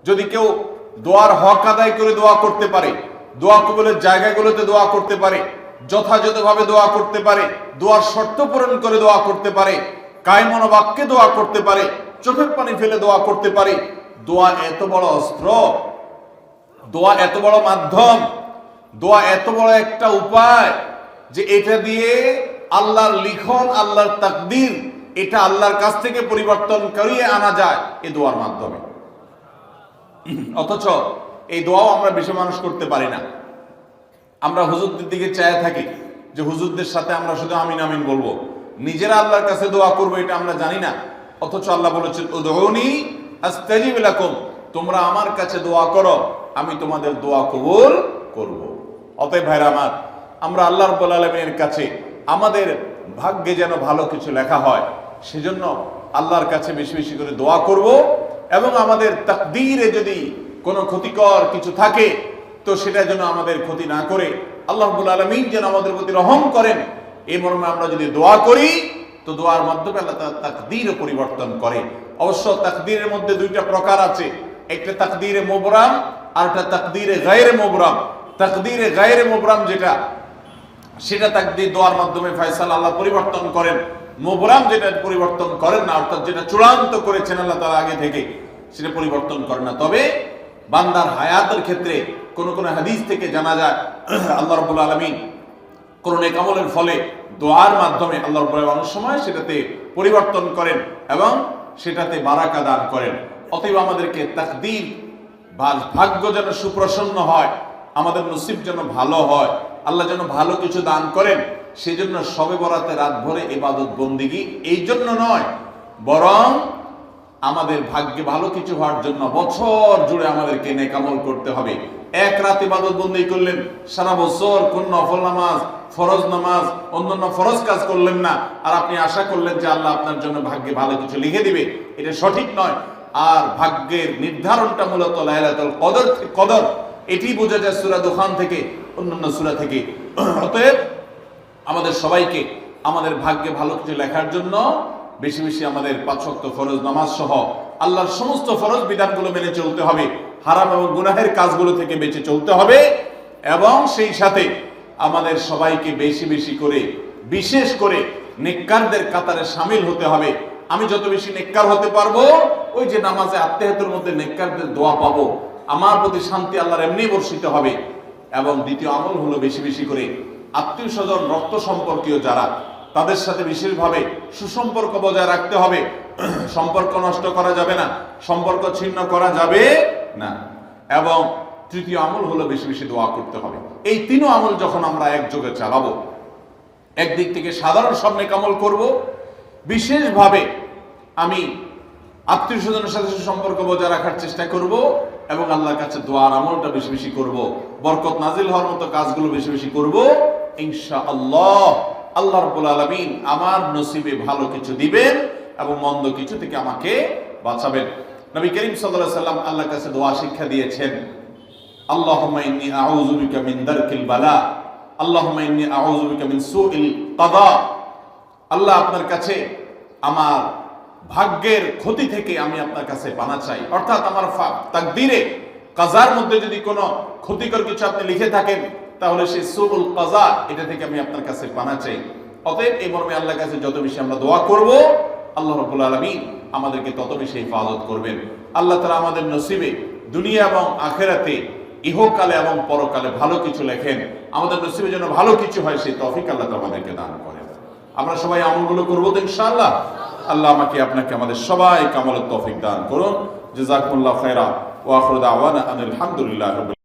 যদি কেউ দোয়ার হক আদায় করে দোয়া করতে পারে, দোয়া কবুলের জায়গাগুলোতে দোয়া করতে পারে, যথাযথভাবে দোয়া করতে পারে, দোয়ার শর্ত পূরণ করে দোয়া করতে পারে, কায়মন বাক্যে দোয়া করতে পারে, চোখের পানি ফেলে দোয়া করতে পারে, দোয়া এত বড় অস্ত্র, দোয়া এত বড় মাধ্যম, দোয়া এত বড় একটা উপায় যে এটা দিয়ে আল্লাহর লিখন, আল্লাহর তাকদীর, এটা আল্লাহর কাছ থেকে পরিবর্তন করিয়ে আনা যায় এই দোয়ার মাধ্যমে। অথচ এই দোয়াও আমরা বেশি মানুষ করতে পারি না। আমরা হুজুরদের দিকে চায় থাকি যে হুজুরদের সাথে আমরা শুধু আমিন আমিন বলবো, নিজেরা আল্লাহর কাছে দোয়া করবো এটা আমরা জানি না। অথচ আল্লাহ বলেছেন উদউনি আস্তাজিব লাকুম, তোমরা আমার কাছে দোয়া করো, আমি তোমাদের দোয়া কবুল করব। অতএব ভাইরা আমার, আমরা আল্লাহ রাব্বুল আলামিনের কাছে আমাদের ভাগ্যে যেন ভালো কিছু লেখা হয়, সেজন্য আল্লাহর কাছে বেশি বেশি করে দোয়া করব। এবং আমাদের তাকদীরে যদি কোনো ক্ষতিকর কিছু থাকে তো সেটা যেন আমাদের ক্ষতি না করে আল্লাহ রাব্বুল আলামিন যেন আমাদের প্রতি রহম করেন, এই মর্মে আমরা যদি দোয়া করি তো দোয়ার মাধ্যমে আল্লাহ তাআলা তাকদীরও পরিবর্তন করে। অবশ্য তাকদীরের মধ্যে দুইটা প্রকার আছে, একটা তাকদীরে মুবরাম আর একটা তাকদীরে গায়রে মুবরাম। তাকদীরে গায়রে মুবরাম যেটা, সেটা তাকদীর দোয়ার মাধ্যমে ফয়সালা আল্লাহ পরিবর্তন করেন। মুবরাম যেটা পরিবর্তন করেন না, অর্থাৎ যেটা চূড়ান্ত করেছেন আল্লাহ তাআলা আগে থেকে, সেটা পরিবর্তন করেন না। তবে বান্দার হায়াতের ক্ষেত্রে কোন কোন হাদিস থেকে জানা যায় আল্লাহ রাব্বুল আলামিন কোন নেক আমলের ফলে দোয়ার মাধ্যমে আল্লাহ রাব্বুল আলামিন অনেক সময় সেটাতে পরিবর্তন করেন এবং সেটাতে বারাকা দান করেন। অতএব আমাদেরকে তাকদীর, ভাগ্য যেন সুপ্রসন্ন হয়, আমাদের নসিব যেন ভালো হয়, আল্লাহ যেন ভালো কিছু দান করেন, সেজন্য শবে বরাতে রাত ভরে ইবাদত বন্দেগী এই জন্য নয়, বরং আমাদের ভাগ্যে ভালো কিছু হওয়ার জন্য বছর জুড়ে আমাদেরকে নেক আমল করতে হবে। এক রাত ইবাদত বন্দেগী করলেন, সারা বছর কোন নফল নামাজ, ফরজ নামাজ, অন্যান্য ফরজ কাজ করলেন না, আর আপনি আশা করলেন যে আল্লাহ আপনার জন্য ভাগ্যে ভালো কিছু লিখে দিবে, এটা সঠিক নয়। আর ভাগ্যের নির্ধারণটা মূলত লাইলাতুল কদর, এটি বোঝা যায় সূরা দুখান থেকে, অন্যান্য সূরা থেকে। অতএব আমাদের সবাইকে আমাদের ভাগ্যে ভালো কিছু লেখার জন্য বেশি বেশি আমাদের 5 ওয়াক্ত ফরজ নামাজ সহ আল্লাহর সমস্ত ফরজ বিধানগুলো মেনে চলতে হবে, হারাম এবং গুনাহের কাজগুলো থেকে বেঁচে চলতে হবে, এবং সেই সাথে আমাদের সবাইকে বেশি বেশি করে, বিশেষ করে নেককারদের কাতারে শামিল হতে হবে। আমি যত বেশি নেককার হতে পারবো, ওই যে নামাজে আত্মেহাতের মধ্যে নেককারদের দোয়া পাবো, আমার প্রতি শান্তি আল্লাহর এমনি বর্ষিত হবে। এবং দ্বিতীয় আমল হলো বেশি বেশি করে আত্মীয় স্বজন, রক্ত সম্পর্কীয় যারা, তাদের সাথে বিশেষভাবে সুসম্পর্ক বজায় রাখতে হবে। সম্পর্ক নষ্ট করা যাবে না, সম্পর্ক ছিন্ন করা যাবে না। এবং তৃতীয় আমল হলো বেশি বেশি দোয়া করতে হবে। এই তিনও আমল যখন আমরা একযোগে চালাবো, একদিক থেকে সাধারণ সব নেক আমল করব, বিশেষভাবে আমি আত্মীয় স্বজনের সাথে সম্পর্ক বজায় রাখার চেষ্টা করব, এবং আল্লাহর কাছে দোয়ার আমলটা বেশি বেশি করব, বরকত নাজিল হওয়ার মতো কাজগুলো বেশি বেশি করব। ইনশাআল্লাহ আল্লাহ রাব্বুল আলামিন আমার নসিবে ভালো কিছু দিবেন এবং মন্দ কিছু থেকে আমাকে বাঁচাবেন। নবী করিম সাল্লাল্লাহু আলাইহি সাল্লাম আল্লাহর কাছে দোয়া শিক্ষা দিয়েছেন, আল্লাহুম্মা ইন্নী আউযু বিকা মিন দারকিল বালা, আল্লাহুম্মা ইন্নী আউযু বিকা মিন সুইল কাদা। আল্লাহ, আপনার কাছে আমার ভাগ্যের ক্ষতি থেকে আমি আপনার কাছে পানা চাই। অর্থাৎ আমার তাকদীরে, কাজার মধ্যে যদি কোনো ক্ষতিকর কিছু আপনি লিখে থাকেন, তাহলে সেই সুউল কাজা, এটা থেকে আমি আপনার কাছে পানা চাই। অতএব এই মর্মে আল্লাহর কাছে যত বেশি আমরা দোয়া করব, আল্লাহ রাব্বুল আলামিন আমাদেরকে তত বেশি হেফাজত করবেন। আল্লাহ তাআলা আমাদের নসিবে দুনিয়া এবং আখিরাতে, ইহকালে এবং পরকালে ভালো কিছু লেখেন, আমাদের নসিবে যেন ভালো কিছু হয় সেই তৌফিক আল্লাহ তাআলা আমাদেরকে দান করেন। আমরা সবাই আমলগুলো করব তো ইনশাআল্লাহ। আল্লাহ আমাকে আপনাকে আমাদের সবাইকে আমলের তৌফিক দান করুন। জাযাকুমুল্লাহু খায়রা ওয়া আখিরু দাওয়ানা আনিল হামদুলিল্লাহি।